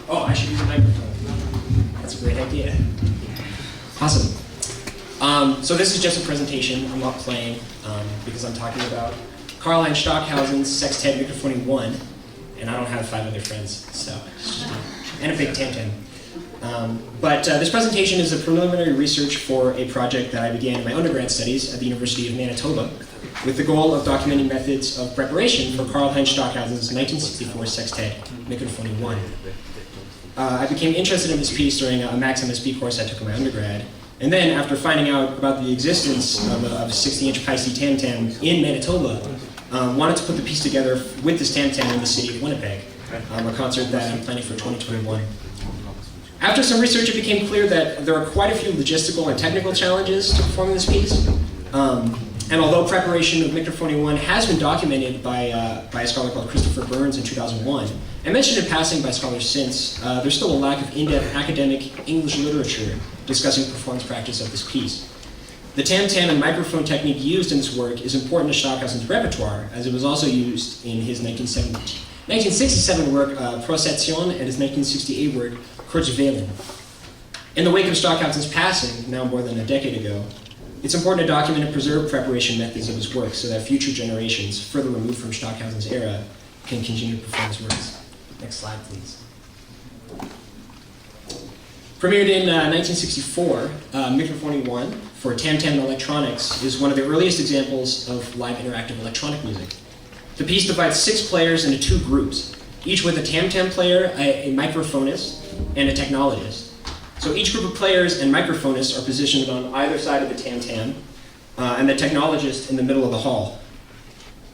Oh, I should use a microphone. That's a great idea. Awesome. So this is just a presentation. I'm not playing because I'm talking about Karlheinz Stockhausen's Sextet Mikrophonie 1, and I don't have 5 other friends, so and a big tam-tam. But this presentation is a preliminary research for a project that I began in my undergrad studies at the University of Manitoba with the goal of documenting methods of preparation for Karlheinz Stockhausen's 1964 Sextet Mikrophonie 1. I became interested in this piece during a Max MSP course I took in my undergrad, and then after finding out about the existence of a 60-inch Pi-C tam-tam in Manitoba, wanted to put the piece together with this tam-tam in the city of Winnipeg, a concert that I'm planning for 2021. After some research, it became clear that there are quite a few logistical and technical challenges to performing this piece. And although preparation of Mikrophonie 1 has been documented by a scholar called Christopher Burns in 2001, and mentioned in passing by scholars since, there's still a lack of in-depth academic English literature discussing performance practice of this piece. The tam-tam and microphone technique used in this work is important to Stockhausen's repertoire, as it was also used in his 1967 work, Procession, and his 1968 work, Kurzwellen. In the wake of Stockhausen's passing, now more than a decade ago, it's important to document and preserve preparation methods of his work so that future generations, further removed from Stockhausen's era, can continue to perform his works. Next slide, please. Premiered in 1964, Mikrophonie 1 for tam-tam and electronics is one of the earliest examples of live interactive electronic music. The piece divides 6 players into 2 groups, each with a tam-tam player, a microphonist, and a technologist. So each group of players and microphonists are positioned on either side of the tam-tam, and the technologist in the middle of the hall.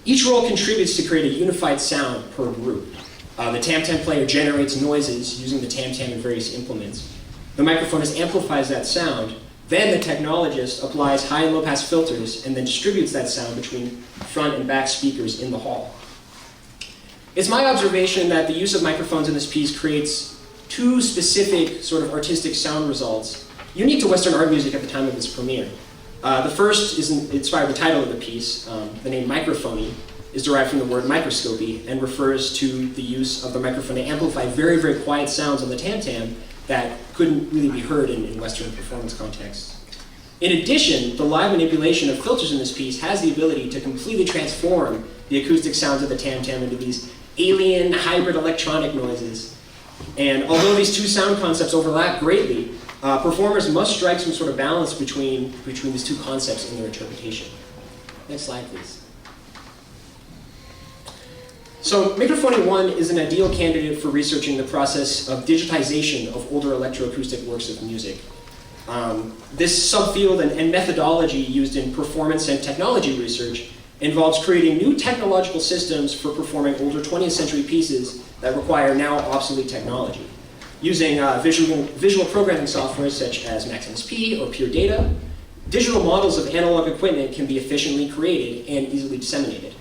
Each role contributes to create a unified sound per group. The tam-tam player generates noises using the tam-tam and various implements. The microphonist amplifies that sound. Then the technologist applies high and low pass filters and then distributes that sound between front and back speakers in the hall. It's my observation that the use of microphones in this piece creates 2 specific sort of artistic sound results unique to Western art music at the time of its premiere. The first is inspired by the title of the piece. The name Mikrophonie is derived from the word microscopy and refers to the use of the microphone to amplify very, very quiet sounds on the tam-tam that couldn't really be heard in Western performance contexts. In addition, the live manipulation of filters in this piece has the ability to completely transform the acoustic sounds of the tam-tam into these alien hybrid electronic noises. And although these 2 sound concepts overlap greatly, performers must strike some sort of balance between these 2 concepts in their interpretation. Next slide, please. So Mikrophonie 1 is an ideal candidate for researching the process of digitization of older electroacoustic works of music. This subfield and methodology used in performance and technology research involves creating new technological systems for performing older 20th century pieces that require now obsolete technology. Using visual programming software such as Max MSP or Pure Data, digital models of analog equipment can be efficiently created and easily disseminated.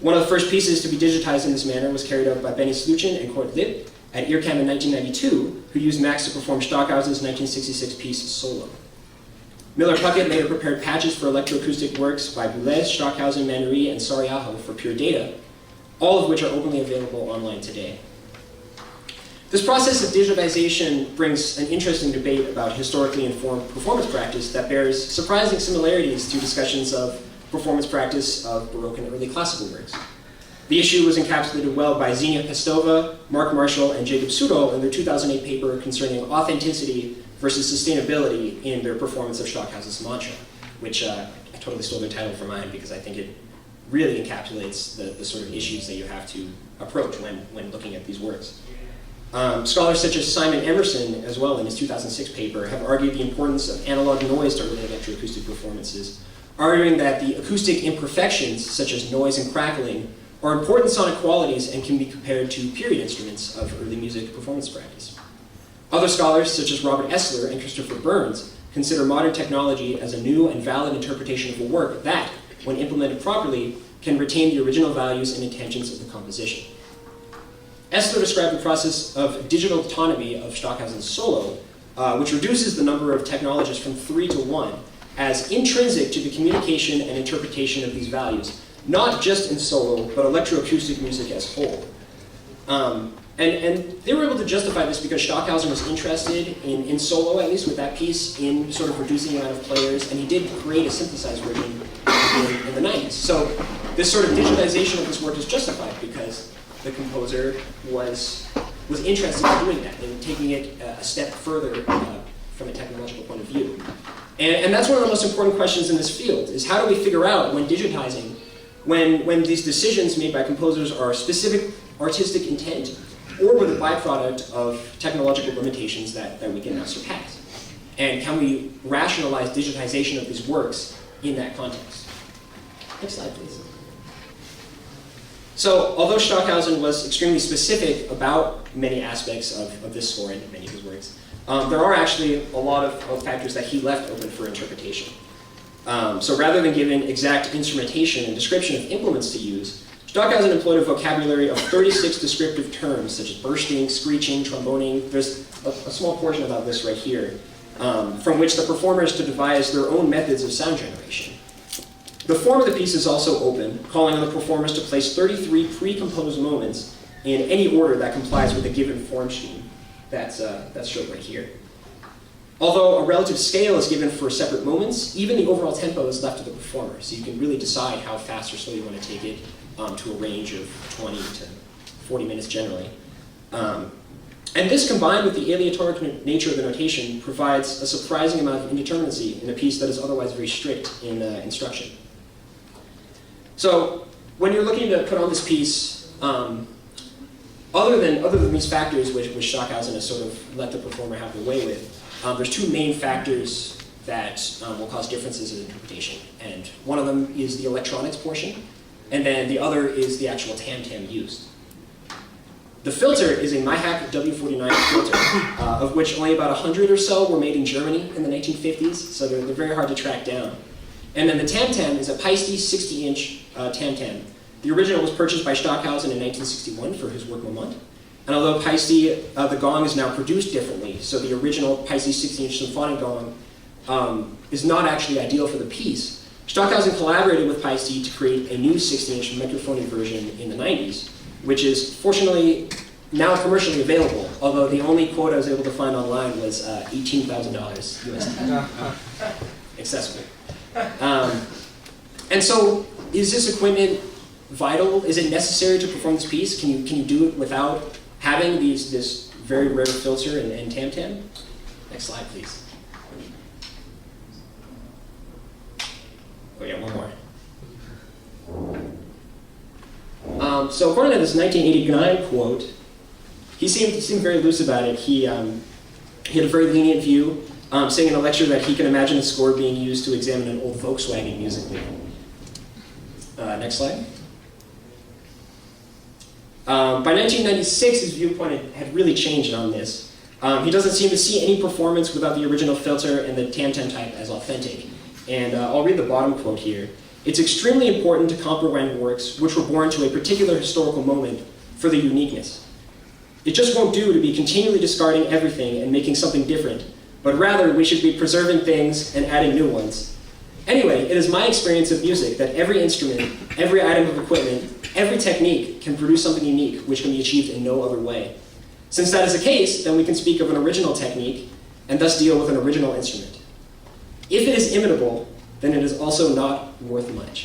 One of the first pieces to be digitized in this manner was carried out by Benny Sluchin and Kurt Lipp at IRCAM in 1992, who used Max to perform Stockhausen's 1966 piece Solo. Miller Puckett later prepared patches for electroacoustic works by Boulez, Stockhausen, Manoury, and Sariaho for Pure Data, all of which are openly available online today. This process of digitization brings an interesting debate about historically informed performance practice that bears surprising similarities to discussions of performance practice of Baroque and early classical works. The issue was encapsulated well by Xenia Pestova, Mark Marshall, and Jacob Sudol in their 2008 paper concerning authenticity versus sustainability in their performance of Stockhausen's Mantra, which I totally stole their title from mine because I think it really encapsulates the sort of issues that you have to approach when looking at these works. Scholars such as Simon Emerson, as well in his 2006 paper, have argued the importance of analog noise to early electroacoustic performances, arguing that the acoustic imperfections, such as noise and crackling, are important sonic qualities and can be compared to period instruments of early music performance practice. Other scholars, such as Robert Essler and Christopher Burns, consider modern technology as a new and valid interpretation of a work that, when implemented properly, can retain the original values and intentions of the composition. Essler described the process of digital autonomy of Stockhausen's Solo, which reduces the number of technologists from 3 to 1, as intrinsic to the communication and interpretation of these values, not just in solo, but electroacoustic music as a whole. And they were able to justify this because Stockhausen was interested in solo, at least with that piece, in sort of reducing the amount of players, and he did create a synthesized version in the 90s. So this sort of digitization of this work is justified because the composer was interested in doing that and taking it a step further from a technological point of view. And that's one of the most important questions in this field, is how do we figure out when digitizing, when these decisions made by composers are specific artistic intent, or were the byproduct of technological limitations that we can now surpass? And can we rationalize digitization of these works in that context? Next slide, please. So, although Stockhausen was extremely specific about many aspects of this score and many of his works, there are actually a lot of factors that he left open for interpretation. So rather than giving exact instrumentation and description of implements to use, Stockhausen employed a vocabulary of 36 descriptive terms, such as bursting, screeching, tromboning. There's a small portion about this right here, from which the performers to devise their own methods of sound generation. The form of the piece is also open, calling on the performers to place 33 pre-composed moments in any order that complies with a given form scheme. That's shown right here. Although a relative scale is given for separate moments, even the overall tempo is left to the performer, so you can really decide how fast or slow you want to take it to a range of 20 to 40 minutes generally. And this, combined with the aleatoric nature of the notation, provides a surprising amount of indeterminacy in a piece that is otherwise very strict in instruction. So when you're looking to put on this piece, other than these factors which Stockhausen has sort of let the performer have the way with, there's two main factors that will cause differences in interpretation. And one of them is the electronics portion, and then the other is the actual tam-tam used. The filter is a MyHack W49 filter, of which only about 100 or so were made in Germany in the 1950s, so they're very hard to track down. And then the tam-tam is a Paiste 60-inch tam-tam. The original was purchased by Stockhausen in 1961 for his work Moment. And although Paiste, the gong is now produced differently, so the original Paiste 60-inch symphonic gong is not actually ideal for the piece, Stockhausen collaborated with Paiste to create a new 60-inch Mikrophonie version in the 90s, which is fortunately now commercially available, although the only quote I was able to find online was $18,000 USD. Accessible. And so, is this equipment vital? Is it necessary to perform this piece? Can you do it without having this very rare filter and tam-tam? Next slide, please. Oh yeah, one more. So according to this 1989 quote, he seemed very loose about it. He had a very lenient view, saying in a lecture that he can imagine a score being used to examine an old Volkswagen musically. Next slide. By 1996, his viewpoint had really changed on this. He doesn't seem to see any performance without the original filter and the tam-tam type as authentic. And I'll read the bottom quote here. It's extremely important to comprehend works which were born to a particular historical moment for the uniqueness. It just won't do to be continually discarding everything and making something different, but rather we should be preserving things and adding new ones. Anyway, it is my experience of music that every instrument, every item of equipment, every technique can produce something unique which can be achieved in no other way. Since that is the case, then we can speak of an original technique and thus deal with an original instrument. If it is imitable, then it is also not worth much.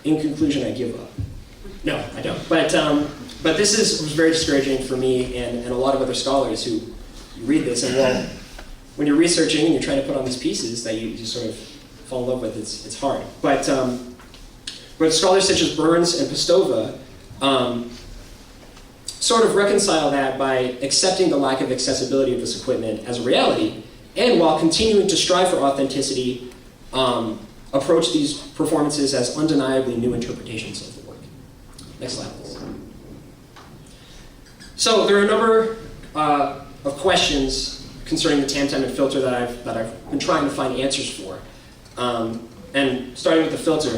In conclusion, I give up. No, I don't. But this was very discouraging for me and a lot of other scholars who read this, and well, when you're researching and you're trying to put on these pieces that you just sort of fall in love with, it's hard. But scholars such as Burns and Pastova sort of reconcile that by accepting the lack of accessibility of this equipment as a reality, and while continuing to strive for authenticity, approach these performances as undeniably new interpretations of the work. Next slide, please. So there are a number of questions concerning the tam-tam and filter that I've been trying to find answers for. And starting with the filter,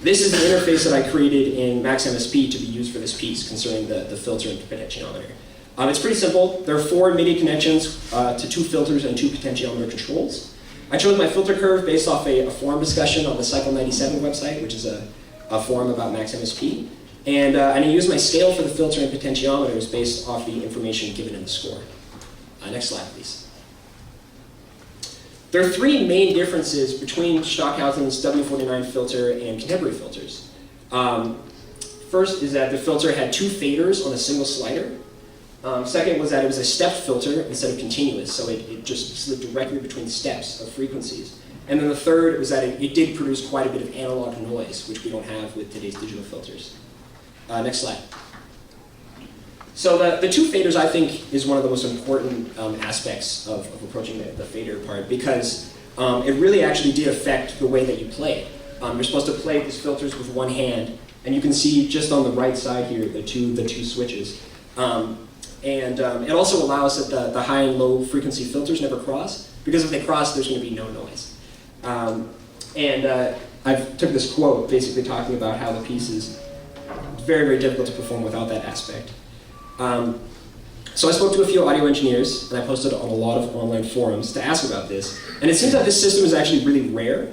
this is the interface that I created in MaxMSP to be used for this piece concerning the filter and potentiometer. It's pretty simple. There are 4 MIDI connections to 2 filters and 2 potentiometer controls. I chose my filter curve based off a forum discussion on the Cycle 97 website, which is a forum about MaxMSP. And I use my scale for the filter and potentiometers based off the information given in the score. Next slide, please. There are three main differences between Stockhausen's W49 filter and contemporary filters. First is that the filter had two faders on a single slider. Second was that it was a stepped filter instead of continuous, so it just slid directly between steps of frequencies. And then the third was that it did produce quite a bit of analog noise, which we don't have with today's digital filters. Next slide. So the two faders, I think, is one of the most important aspects of approaching the fader part, because it really actually did affect the way that you play it. You're supposed to play these filters with one hand, and you can see just on the right side here the two switches. It also allows that the high and low frequency filters never cross, because if they cross, there's going to be no noise. I took this quote basically talking about how the piece is very, very difficult to perform without that aspect. So I spoke to a few audio engineers, and I posted on a lot of online forums to ask about this. And it seems that this system is actually really rare.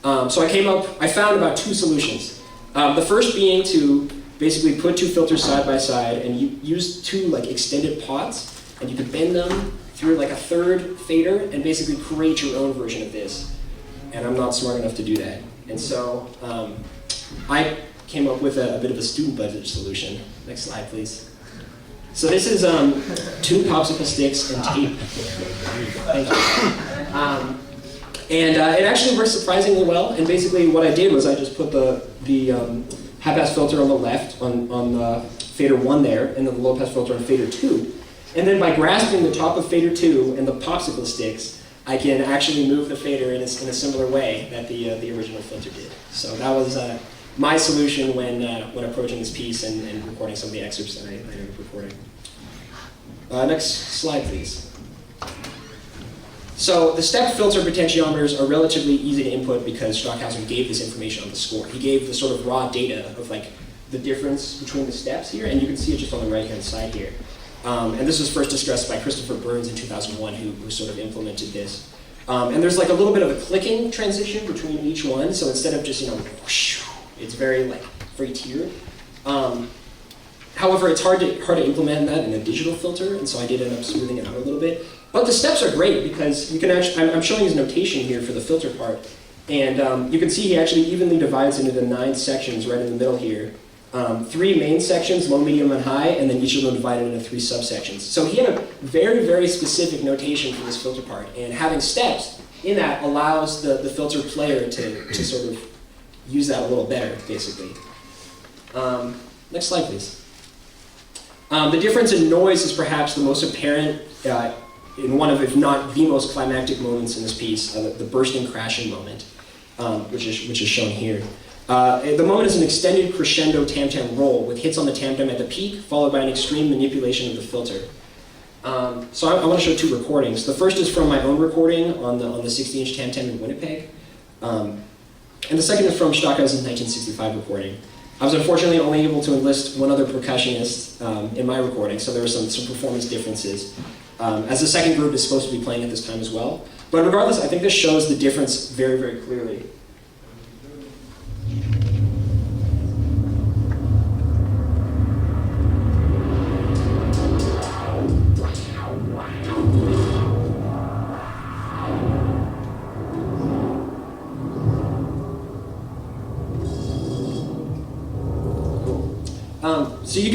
So I found about two solutions. The first being to basically put two filters side by side and use two like extended pots, and you could bend them through like a third fader and basically create your own version of this. And I'm not smart enough to do that. And so I came up with a bit of a student budget solution. Next slide, please. So this is two popsicle sticks and tape. Thank you. It actually works surprisingly well. And basically what I did was I just put the high-pass filter on the left on fader 1 there, and then the low-pass filter on fader 2. And then by grasping the top of fader 2 and the popsicle sticks, I can actually move the fader in a similar way that the original filter did. So that was my solution when approaching this piece and recording some of the excerpts that I ended up recording. Next slide, please. So the step filter potentiometers are relatively easy to input because Stockhausen gave this information on the score. He gave the sort of raw data of like the difference between the steps here, and you can see it just on the right-hand side here. And this was first discussed by Christopher Burns in 2001, who sort of implemented this. And there's like a little bit of a clicking transition between each one, so instead of just, whoosh, it's very like tiered. However, it's hard to implement that in a digital filter, and so I did end up smoothing it out a little bit. But the steps are great because you can actually, I'm showing his notation here for the filter part, and you can see he actually evenly divides into the 9 sections right in the middle here. 3 main sections, low, medium, and high, and then each of them divided into 3 subsections. So he had a very, very specific notation for this filter part, and having steps in that allows the filter player to sort of use that a little better, basically. Next slide, please. The difference in noise is perhaps the most apparent in one of, if not the most climactic moments in this piece, the bursting crashing moment, which is shown here. The moment is an extended crescendo tam-tam roll with hits on the tam-tam at the peak, followed by an extreme manipulation of the filter. So I want to show 2 recordings. The first is from my own recording on the 60-inch tam-tam in Winnipeg. And the second is from Stockhausen's 1965 recording. I was unfortunately only able to enlist one other percussionist in my recording, so there were some performance differences, as the second group is supposed to be playing at this time as well. But regardless, I think this shows the difference very, very clearly. So you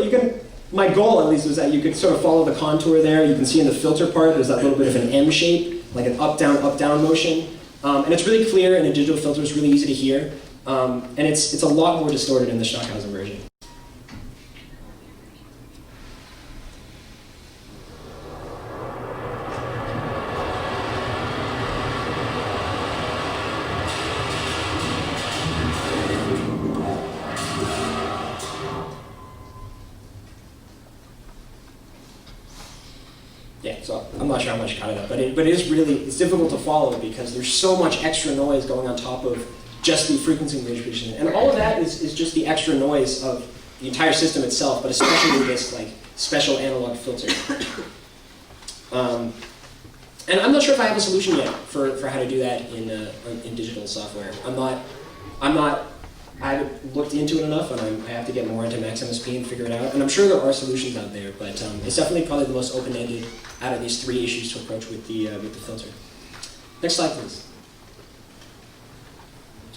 can my goal at least was that you could sort of follow the contour there. You can see in the filter part, there's that little bit of an M shape, like an up-down motion. And it's really clear in a digital filter, it's really easy to hear. And it's a lot more distorted in the Stockhausen version. Yeah, so I'm not sure how much cut it up, but it is really, it's difficult to follow because there's so much extra noise going on top of just the frequency manipulation. And all of that is just the extra noise of the entire system itself, but especially this like special analog filter. And I'm not sure if I have a solution yet for how to do that in digital software. I'm not I haven't looked into it enough, and I have to get more into Max MSP and figure it out. And I'm sure there are solutions out there, but it's definitely probably the most open-ended out of these three issues to approach with the filter. Next slide, please.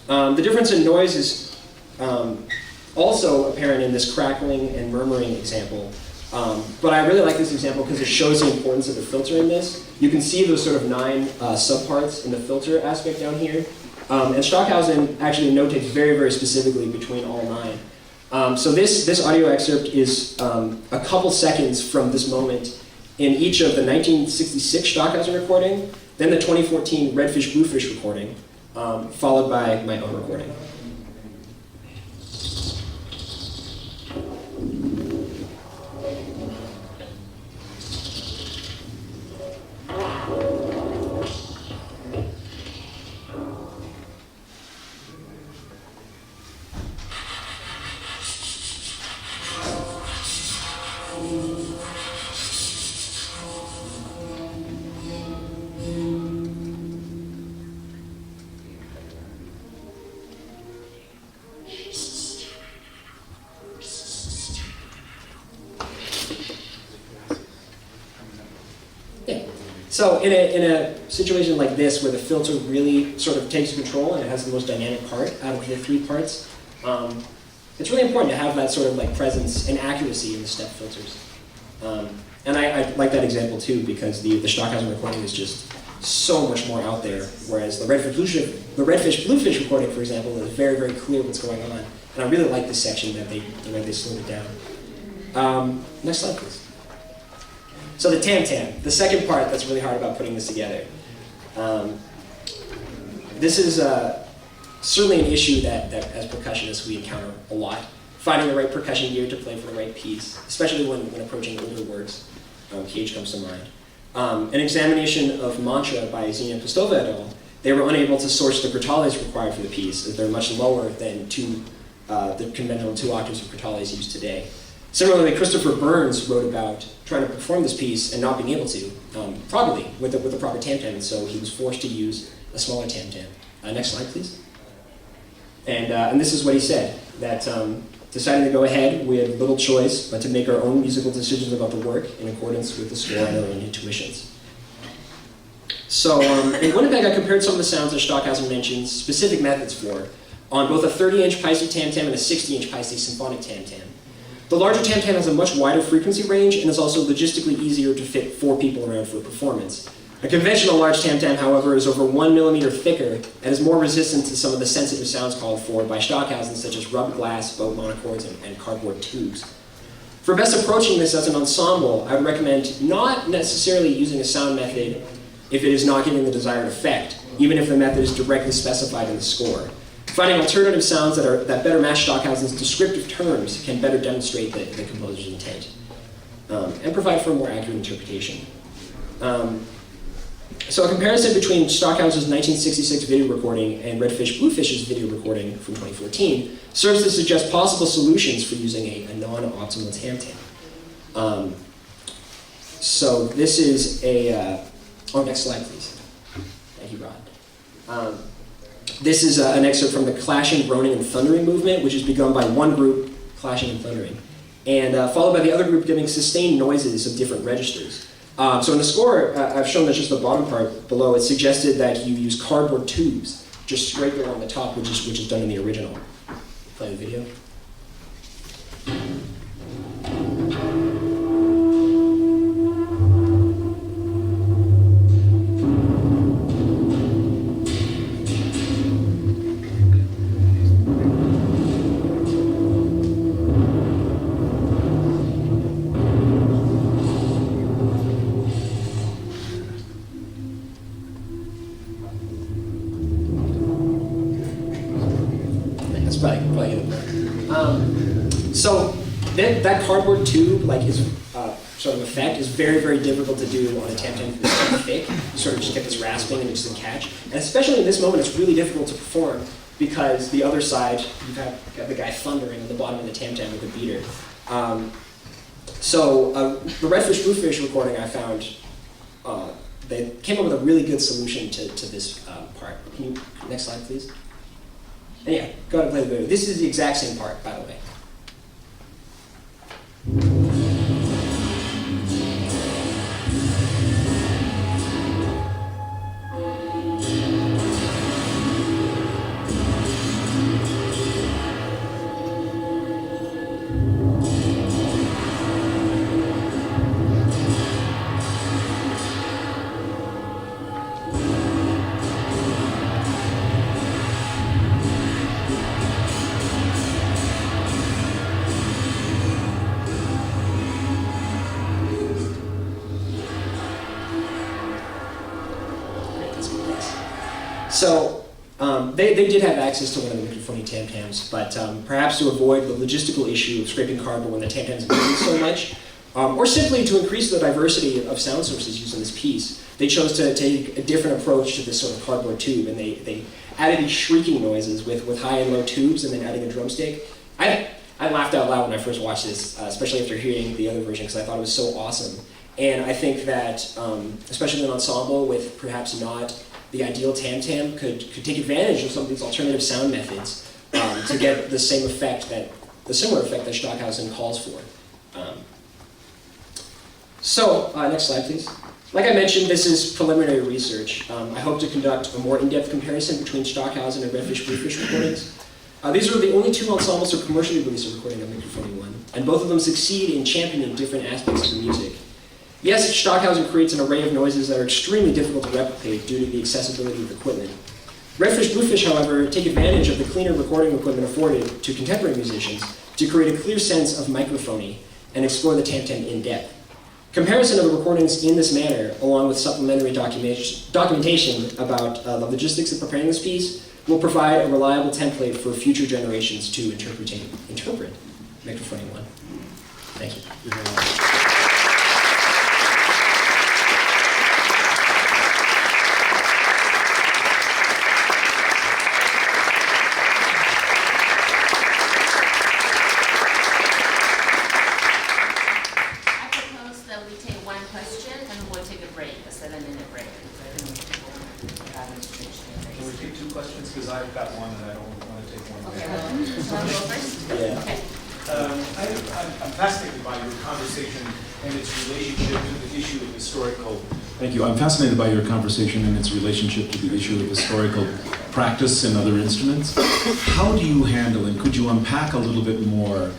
The difference in noise is also apparent in this crackling and murmuring example. But I really like this example because it shows the importance of the filter in this. You can see those sort of 9 subparts in the filter aspect down here. And Stockhausen actually notates very, very specifically between all 9. So this audio excerpt is a couple seconds from this moment in each of the 1966 Stockhausen recording, then the 2014 Redfish Bluefish recording, followed by my own recording. So in a situation like this, where the filter really sort of takes control and it has the most dynamic part out of the 3 parts, it's really important to have that sort of like presence and accuracy in the step filters. And I like that example too, because the Stockhausen recording is just so much more out there, whereas the Redfish Bluefish recording, for example, is very, very clear what's going on. And I really like this section that they slowed it down. Next slide, please. So the tam-tam, the second part that's really hard about putting this together. This is certainly an issue that as percussionists we encounter a lot. Finding the right percussion gear to play for the right piece, especially when approaching older works. PH comes to mind. An examination of Mantra by Zina Kostova et al., they were unable to source the gratales required for the piece, as they're much lower than the conventional 2 octaves of gratales used today. Similarly, Christopher Burns wrote about trying to perform this piece and not being able to, properly, with the proper tam-tam, and so he was forced to use a smaller tam-tam. Next slide, please. And this is what he said, that deciding to go ahead, we had little choice but to make our own musical decisions about the work in accordance with the score and our own intuitions. So in Winnipeg, I compared some of the sounds that Stockhausen mentions specific methods for on both a 30-inch Paiste tam-tam and a 60-inch Paiste symphonic tam-tam. The larger tam-tam has a much wider frequency range and is also logistically easier to fit 4 people around for a performance. A conventional large tam-tam, however, is over 1 millimeter thicker and is more resistant to some of the sensitive sounds called for by Stockhausen, such as rubbed glass, boat monochords, and cardboard tubes. For best approaching this as an ensemble, I would recommend not necessarily using a sound method if it is not giving the desired effect, even if the method is directly specified in the score. Finding alternative sounds that better match Stockhausen's descriptive terms can better demonstrate the composer's intent and provide for a more accurate interpretation. So a comparison between Stockhausen's 1966 video recording and Redfish Bluefish's video recording from 2014 serves to suggest possible solutions for using a non-optimal tam-tam. So this is next slide, please. Thank you, Rod. This is an excerpt from the clashing, groaning, and thundering movement, which is begun by one group clashing and thundering, and followed by the other group giving sustained noises of different registers. So in the score, I've shown that just the bottom part below, it suggested that you use cardboard tubes just straight there on the top, which is done in the original. Play the video. So that cardboard tube, like his sort of effect, is very, very difficult to do on a tam-tam that's so thick. You sort of just get this rasping and it doesn't catch. And especially in this moment, it's really difficult to perform because the other side, you've got the guy thundering at the bottom of the tam-tam with a beater. The Redfish Bluefish recording I found, they came up with a really good solution to this part. Can you, next slide, please? And yeah, go ahead and play the video. This is the exact same part, by the way. So they did have access to one of the Mikrophonie tam-tams, but perhaps to avoid the logistical issue of scraping cardboard when the tam-tams moving so much, or simply to increase the diversity of sound sources used in this piece, they chose to take a different approach to this sort of cardboard tube, and they added these shrieking noises with high and low tubes, and then adding a drumstick. I laughed out loud when I first watched this, especially after hearing the other version, because I thought it was so awesome. And I think that, especially an ensemble with perhaps not the ideal tam-tam could take advantage of some of these alternative sound methods to get the similar effect that Stockhausen calls for. Next slide, please. Like I mentioned, this is preliminary research. I hope to conduct a more in-depth comparison between Stockhausen and Redfish Bluefish recordings. These are the only two ensembles to commercially release a recording of Mikrophonie 1, and both of them succeed in championing different aspects of the music. Yes, Stockhausen creates an array of noises that are extremely difficult to replicate due to the accessibility of equipment. Redfish Bluefish, however, take advantage of the cleaner recording equipment afforded to contemporary musicians to create a clear sense of microphonie and explore the tam-tam in depth. Comparison of the recordings in this manner, along with supplementary documentation about the logistics of preparing this piece, will provide a reliable template for future generations to interpret Mikrophonie 1. Thank you. I've got one and I don't want to take one. Okay, well, you want to go first? Yeah. Okay. I'm fascinated by your conversation and its relationship to the issue of historical. Thank you. I'm fascinated by your conversation and its relationship to the issue of historical practice and other instruments. How do you handle, and could you unpack a little bit more,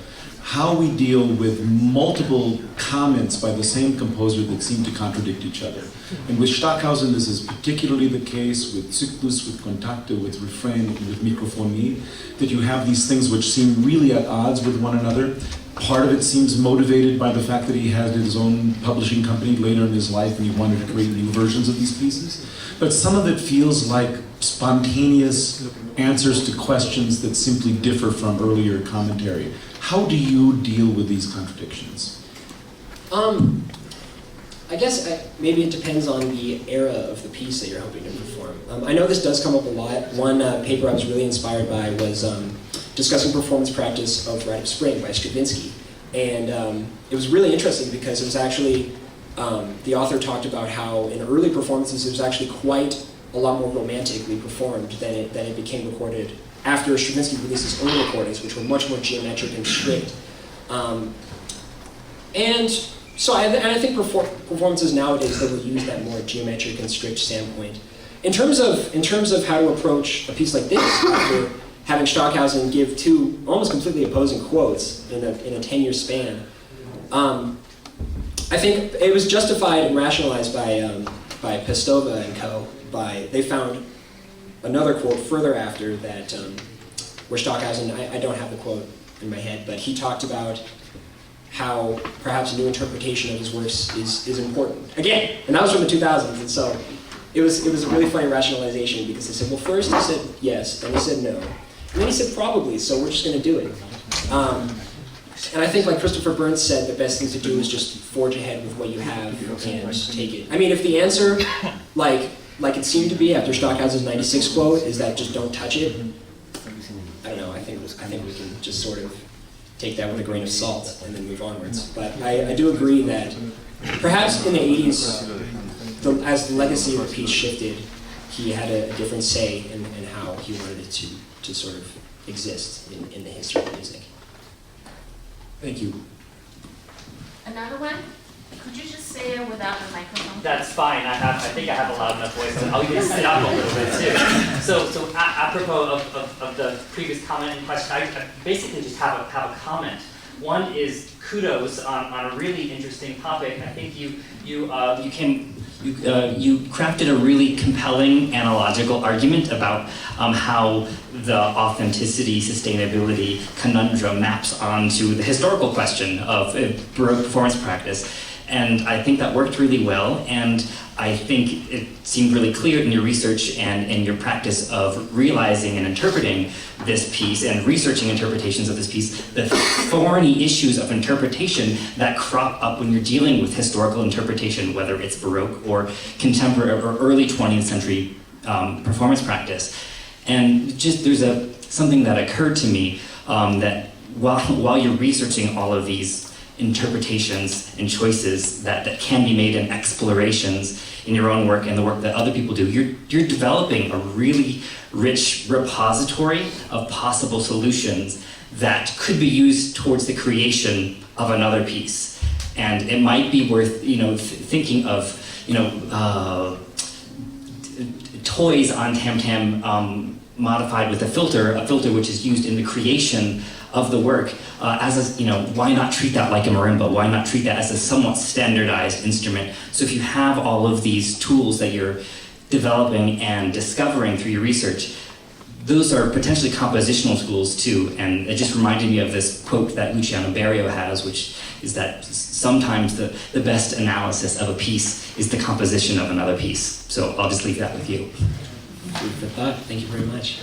how we deal with multiple comments by the same composer that seem to contradict each other? And with Stockhausen, this is particularly the case with Zyklus, with Kontakte, with Refrain, with Mikrophonie, that you have these things which seem really at odds with one another. Part of it seems motivated by the fact that he had his own publishing company later in his life and he wanted to create new versions of these pieces. But some of it feels like spontaneous answers to questions that simply differ from earlier commentary. How do you deal with these contradictions? I guess maybe it depends on the era of the piece that you're hoping to perform. I know this does come up a lot. One paper I was really inspired by was discussing performance practice of Rite of Spring by Stravinsky. And it was really interesting because it was actually, the author talked about how in early performances it was actually quite a lot more romantically performed than it became recorded after Stravinsky released his own recordings, which were much more geometric and strict. So I think performances nowadays that will use that more geometric and strict standpoint. In terms of how to approach a piece like this, after having Stockhausen give two almost completely opposing quotes in a 10-year span, I think it was justified and rationalized by Pestova and co. They found another quote further after that, where Stockhausen, I don't have the quote in my head, but he talked about how perhaps a new interpretation of his works is important. Again, and that was from the 2000s, and so it was a really funny rationalization because he said, well, first he said yes, then he said no, and then he said probably, so we're just going to do it. And I think, like Christopher Burns said, the best thing to do is just forge ahead with what you have and take it. I mean, if the answer, like it seemed to be after Stockhausen's 96 quote, is that just don't touch it, I don't know, I think we can just sort of take that with a grain of salt and then move onwards. But I do agree that perhaps in the 80s, as the legacy of the piece shifted, he had a different say in how he wanted it to to sort of exist in the history of music. Thank you. Another one? Could you just say it without the microphone? That's fine. I think I have a loud enough voice. I'll even sit up a little bit too. So apropos of the previous comment and question, I basically just have a comment. One is kudos on a really interesting topic. I think you crafted a really compelling analogical argument about how the authenticity, sustainability conundrum maps onto the historical question of Baroque performance practice. And I think that worked really well, and I think it seemed really clear in your research and in your practice of realizing and interpreting this piece and researching interpretations of this piece, the thorny issues of interpretation that crop up when you're dealing with historical interpretation, whether it's Baroque or contemporary or early 20th century performance practice. And just there's something that occurred to me that while you're researching all of these interpretations and choices that can be made and explorations in your own work and the work that other people do, you're developing a really rich repository of possible solutions that could be used towards the creation of another piece. And it might be worth, thinking of, toys on Tam Tam modified with a filter which is used in the creation of the work, why not treat that like a marimba? Why not treat that as a somewhat standardized instrument? So if you have all of these tools that you're developing and discovering through your research, those are potentially compositional tools too. And it just reminded me of this quote that Luciano Berio has, which is that sometimes the best analysis of a piece is the composition of another piece. So I'll just leave that with you. Food for thought. Thank you very much.